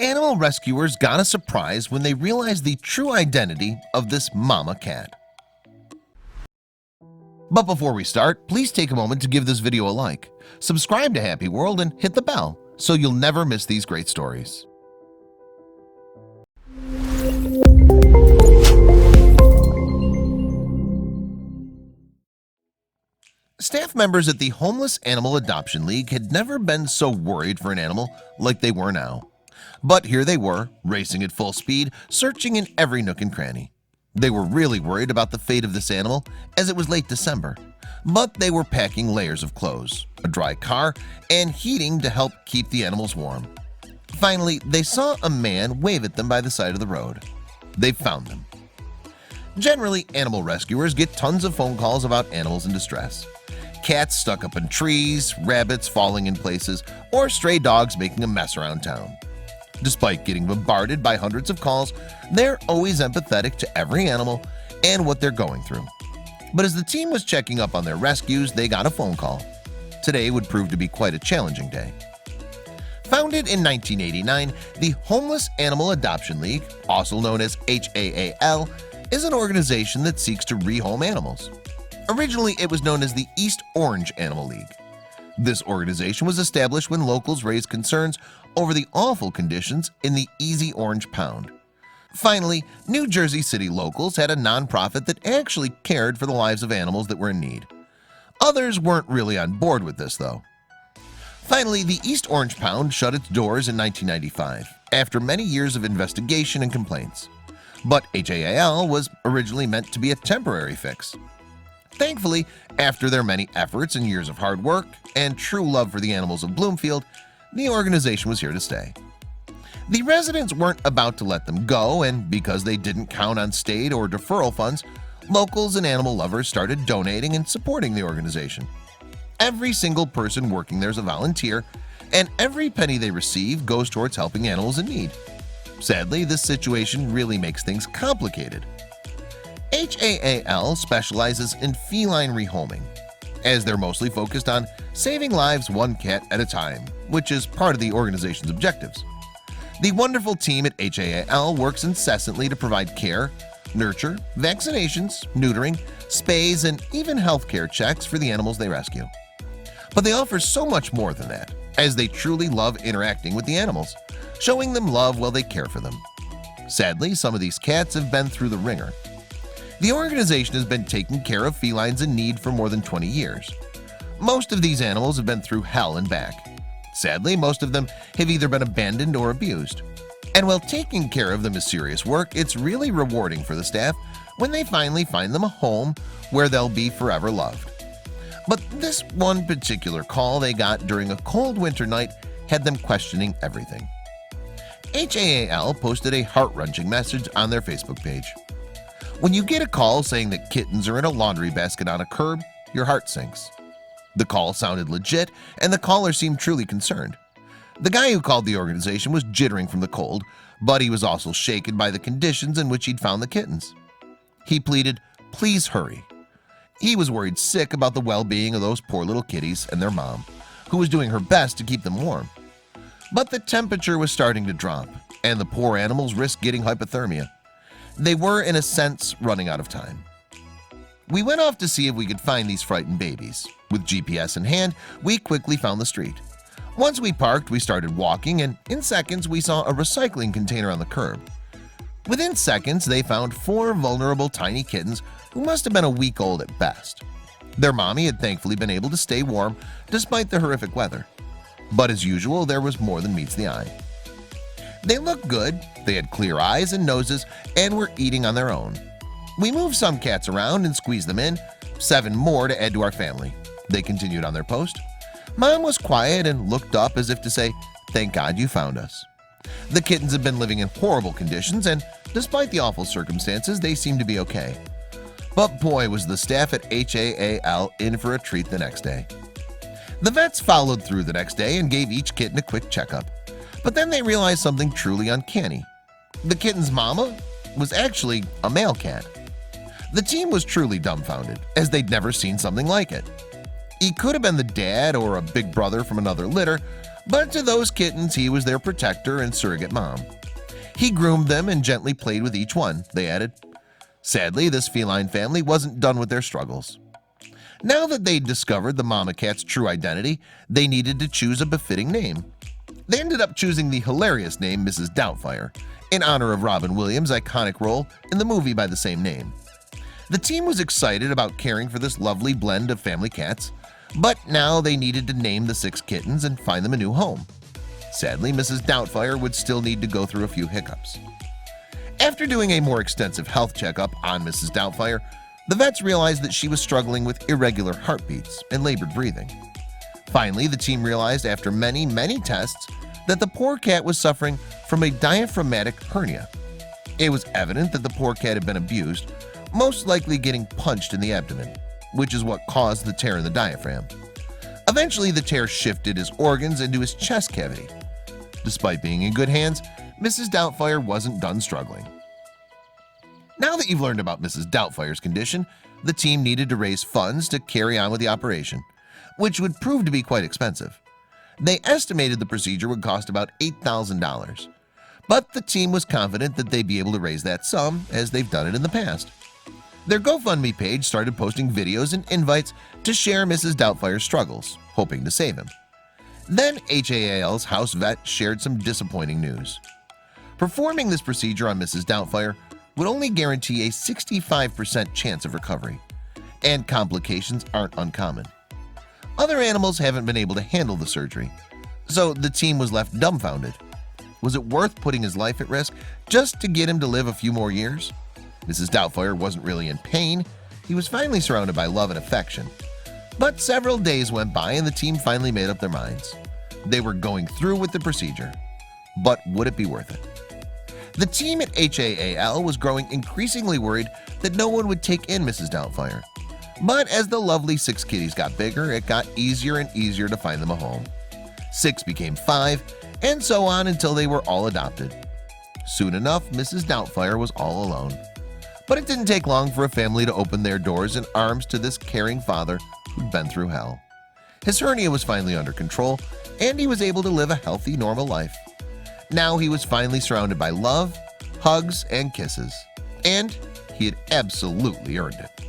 Animal rescuers got a surprise when they realized the true identity of this mama cat. But before we start, please take a moment to give this video a like, subscribe to Happy World, and hit the bell so you'll never miss these great stories. Staff members at the Homeless Animal Adoption League had never been so worried for an animal like they were now. But here they were, racing at full speed, searching in every nook and cranny. They were really worried about the fate of this animal, as it was late December. But they were packing layers of clothes, a dry car, and heating to help keep the animals warm. Finally, they saw a man wave at them by the side of the road. They found them. Generally, animal rescuers get tons of phone calls about animals in distress. Cats stuck up in trees, rabbits falling in places, or stray dogs making a mess around town. Despite getting bombarded by hundreds of calls, they're always empathetic to every animal and what they're going through. But as the team was checking up on their rescues, they got a phone call. Today would prove to be quite a challenging day. Founded in 1989, the Homeless Animal Adoption League, also known as HAAL, is an organization that seeks to rehome animals. Originally, it was known as the East Orange Animal League. This organization was established when locals raised concerns over the awful conditions in the Easy Orange Pound. Finally, New Jersey City locals had a nonprofit that actually cared for the lives of animals that were in need. Others weren't really on board with this, though. Finally, the East Orange Pound shut its doors in 1995 after many years of investigation and complaints. But HAAL was originally meant to be a temporary fix. Thankfully, after their many efforts and years of hard work and true love for the animals of Bloomfield, the organization was here to stay. The residents weren't about to let them go, and because they didn't count on state or deferral funds, locals and animal lovers started donating and supporting the organization. Every single person working there is a volunteer, and every penny they receive goes towards helping animals in need. Sadly, this situation really makes things complicated. HAAL specializes in feline rehoming, as they're mostly focused on saving lives one cat at a time, which is part of the organization's objectives. The wonderful team at HAAL works incessantly to provide care, nurture, vaccinations, neutering, spays, and even healthcare checks for the animals they rescue. But they offer so much more than that, as they truly love interacting with the animals, showing them love while they care for them. Sadly, some of these cats have been through the ringer. The organization has been taking care of felines in need for more than 20 years. Most of these animals have been through hell and back. Sadly, most of them have either been abandoned or abused. And while taking care of them is serious work, it's really rewarding for the staff when they finally find them a home where they'll be forever loved. But this one particular call they got during a cold winter night had them questioning everything. HAAL posted a heart-wrenching message on their Facebook page. When you get a call saying that kittens are in a laundry basket on a curb, your heart sinks. The call sounded legit, and the caller seemed truly concerned. The guy who called the organization was jittering from the cold, but he was also shaken by the conditions in which he'd found the kittens. He pleaded, "Please hurry." He was worried sick about the well-being of those poor little kitties and their mom, who was doing her best to keep them warm. But the temperature was starting to drop, and the poor animals risked getting hypothermia. They were, in a sense, running out of time. We went off to see if we could find these frightened babies. With GPS in hand, we quickly found the street. Once we parked, we started walking, and in seconds we saw a recycling container on the curb. Within seconds, they found 4 vulnerable tiny kittens who must have been a week old at best. Their mommy had thankfully been able to stay warm despite the horrific weather. But as usual, there was more than meets the eye. They looked good, they had clear eyes and noses, and were eating on their own. We moved some cats around and squeezed them in, 7 more to add to our family. They continued on their post. Mom was quiet and looked up as if to say, "Thank God you found us." The kittens had been living in horrible conditions, and despite the awful circumstances, they seemed to be okay. But boy, was the staff at HAAL in for a treat the next day. The vets followed through the next day and gave each kitten a quick checkup. But then they realized something truly uncanny. The kitten's mama was actually a male cat. The team was truly dumbfounded, as they'd never seen something like it. He could have been the dad or a big brother from another litter, But to those kittens, he was their protector and surrogate mom. He groomed them and gently played with each one, they added. Sadly, this feline family wasn't done with their struggles. Now that they'd discovered the mama cat's true identity, they needed to choose a befitting name. They ended up choosing the hilarious name Mrs. Doubtfire, in honor of Robin Williams' iconic role in the movie by the same name. The team was excited about caring for this lovely blend of family cats, but now they needed to name the 6 kittens and find them a new home. Sadly, Mrs. Doubtfire would still need to go through a few hiccups. After doing a more extensive health checkup on Mrs. Doubtfire, the vets realized that she was struggling with irregular heartbeats and labored breathing. Finally, the team realized after many tests that the poor cat was suffering from a diaphragmatic hernia. It was evident that the poor cat had been abused, most likely getting punched in the abdomen, which is what caused the tear in the diaphragm. Eventually, the tear shifted his organs into his chest cavity. Despite being in good hands, Mrs. Doubtfire wasn't done struggling. Now that you've learned about Mrs. Doubtfire's condition, the team needed to raise funds to carry on with the operation, which would prove to be quite expensive. They estimated the procedure would cost about $8,000, but the team was confident that they'd be able to raise that sum as they've done it in the past. Their GoFundMe page started posting videos and invites to share Mrs. Doubtfire's struggles, hoping to save him. Then HAAL's house vet shared some disappointing news. Performing this procedure on Mrs. Doubtfire would only guarantee a 65% chance of recovery, and complications aren't uncommon. Other animals haven't been able to handle the surgery, so the team was left dumbfounded. Was it worth putting his life at risk just to get him to live a few more years? Mrs. Doubtfire wasn't really in pain. He was finally surrounded by love and affection. But several days went by and the team finally made up their minds. They were going through with the procedure. But would it be worth it? The team at HAAL was growing increasingly worried that no one would take in Mrs. Doubtfire. But as the lovely 6 kitties got bigger, it got easier and easier to find them a home. 6 became 5, and so on until they were all adopted. Soon enough, Mrs. Doubtfire was all alone. But it didn't take long for a family to open their doors and arms to this caring father who'd been through hell. His hernia was finally under control, and he was able to live a healthy, normal life. Now he was finally surrounded by love, hugs, and kisses. And he had absolutely earned it.